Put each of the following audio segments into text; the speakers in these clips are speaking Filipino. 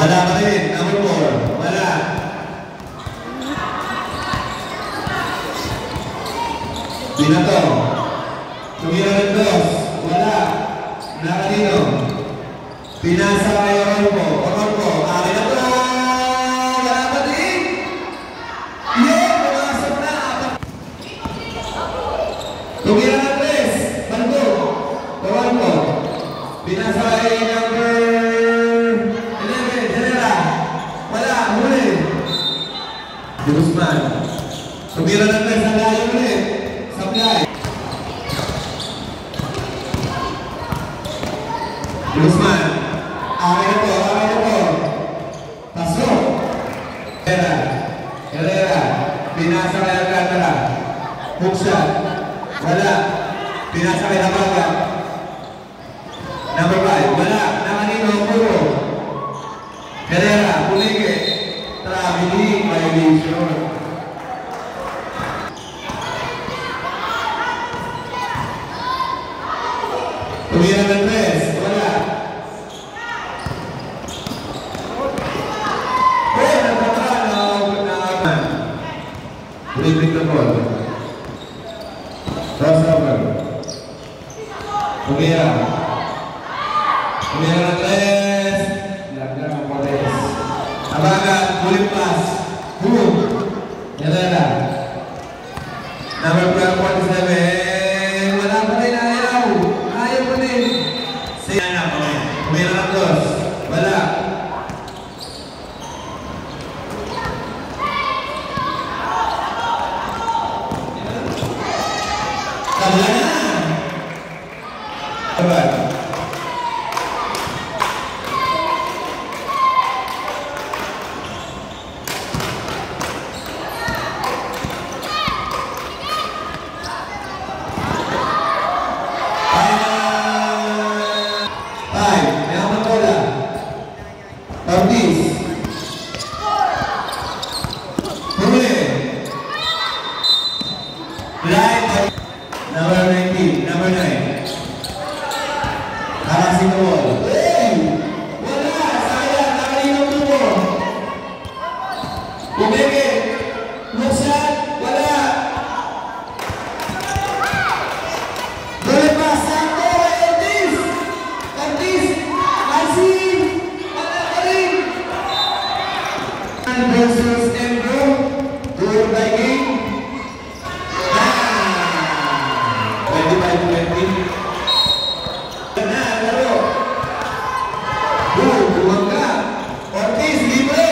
Wala pa rin. Number 4. Wala. Binato. Tumira ng dos. Wala. Nakalino. Pinasa kayo Orolfo. Orolfo. Akin na ba? Wala pa rin. Yun. Pumasok na. Tumira ng tres. Bando. Orolfo. Pinasa kayo number 11. Genera. Wala. Huli. Guzman. Tumira ng tres. Ang layo ulit. Sablay. Guzman. Akin na po. Akin na po. Pasok. Herrera. Pinasa kay Alcantara. Hook shot. Wala. Pinasa kay Habaga. Number 5. Wala. Nakanino. Puro. Herrera. Pulige. Traveling. Violation. Tumira ng tres. Wala. Ulit the ball. Crossover. Tumira. Tumira ng tres. Lagyan ng Cortez. Habaga. Ulit pass. Boom. Herrera. Number 12, 47. Wala pa rin ayaw. Ayaw pa rin. Sige na po. Tumira ng dos. Wala. Wala na. Alright. Number 19, number 9. Harassing the wall. Hey! Wala! Sayang! Nakalino po! Bumeke! Hookshot! Wala! Dole pa! Santo! Ortiz! Ortiz! Marcin! Wala ka rin! Versus Embro. Tour by game. 25-20. Na, laro. Bumangga. Ortiz, libre.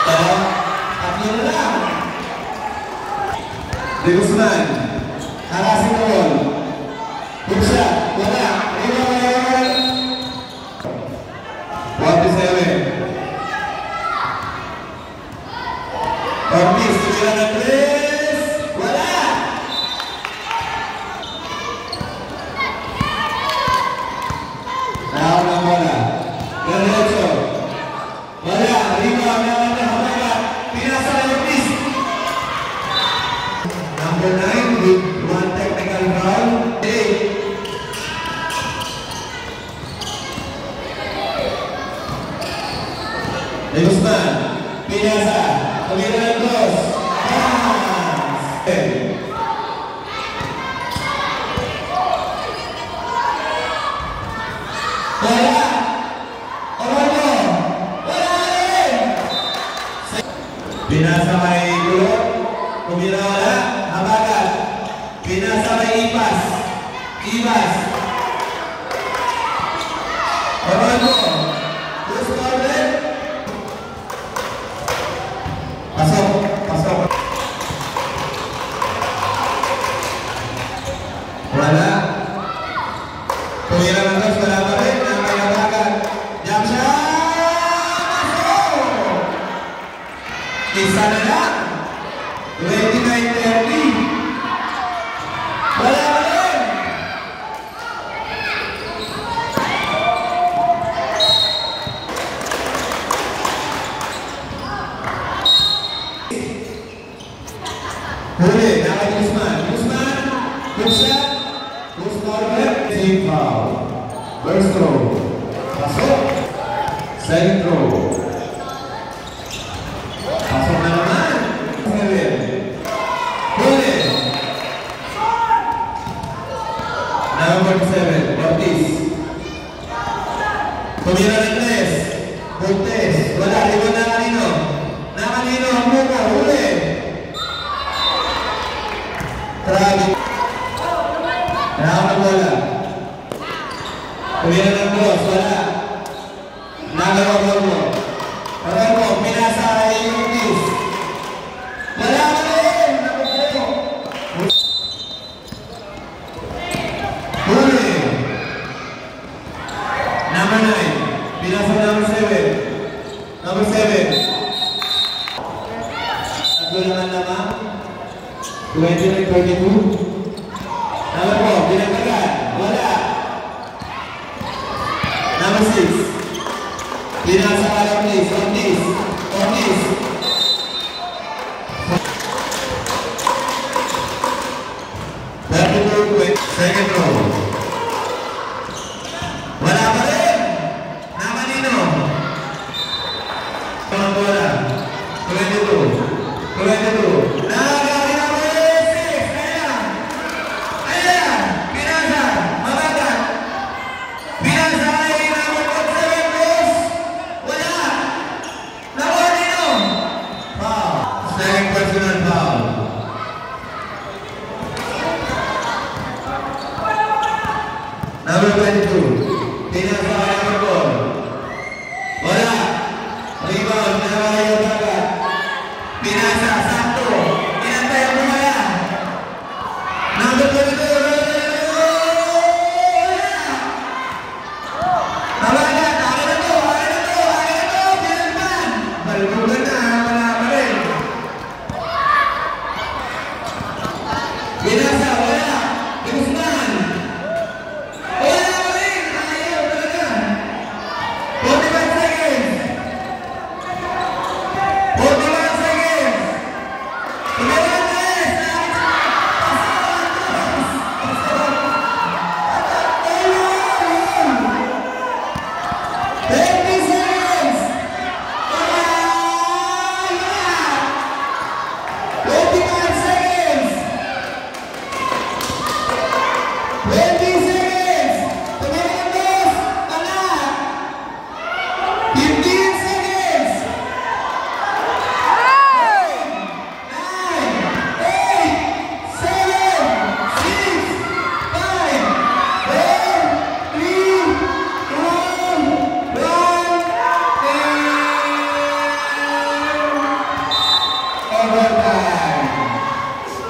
Tatlo na lang. De Guzman. Harassing the wall. Hook shot. Wala. Rebound. 47. Ortiz, tumira ng tres. Wala. Now na bola. Diretso. Wala. Rebound naman na Habaga. Pinasa na Ortiz. Number 9 with one technical foul. 8. De Guzman. Pinasa. Tumira ng dos. Wala! Orolfo! Wala rin! Pinasa kay Gulot. Tumira wala. Habaga. Pinasa kay Ibas. Ibas. Orolfo. Gusto ulit. Pasok. Pasok. Wala. Tumira ng dos. Wala pa rin. Jump shot! Isa na lang. 29-30. Wala pa rin. Huli. Nakay Guzman. Guzman. Hook shot. Guzman. Team foul. First throw. Pasok. Second throw. Pasok na naman. Huli. Number 47, Ortiz. Tumira ng tres. Cortez. Wala, liwan na kanino. Nakanino ang buka. Huli. Tragic. Nakakapagbola. Tumira ng cross. Wala. Nagawag mo. Pagkat mo, pinasa ay Ortiz. Wala ka rin! Huli! Number 9. Pinasa number 7. Number 7. Nagulaman naman. 29-32. Number 4. Pinagkagan. Wala. Number 6. Pinasa ka Ortiz. Ortiz. Ortiz. Second row. Wala pa rin. Nakanino. Ang bola. 22. 22. Nakakawin ako rin. 6. Ayan. Ayan. Pinasa. Mabagat. Pinasa ay nakapag 7 goals. Wala. Nakanino. Foul. Second personal foul. Number 22. Pinasa ka number 4. Wala. Rebound. Nakakayo agad. Pinasa. Sakto. Inantay ang bumaya. Number 22. Nabagat. Akin na to. Akin na to. Akin na to. Pinagpan. Balbugan na. Wala pa rin. Pinasa. Wala. Guzman. Overtime.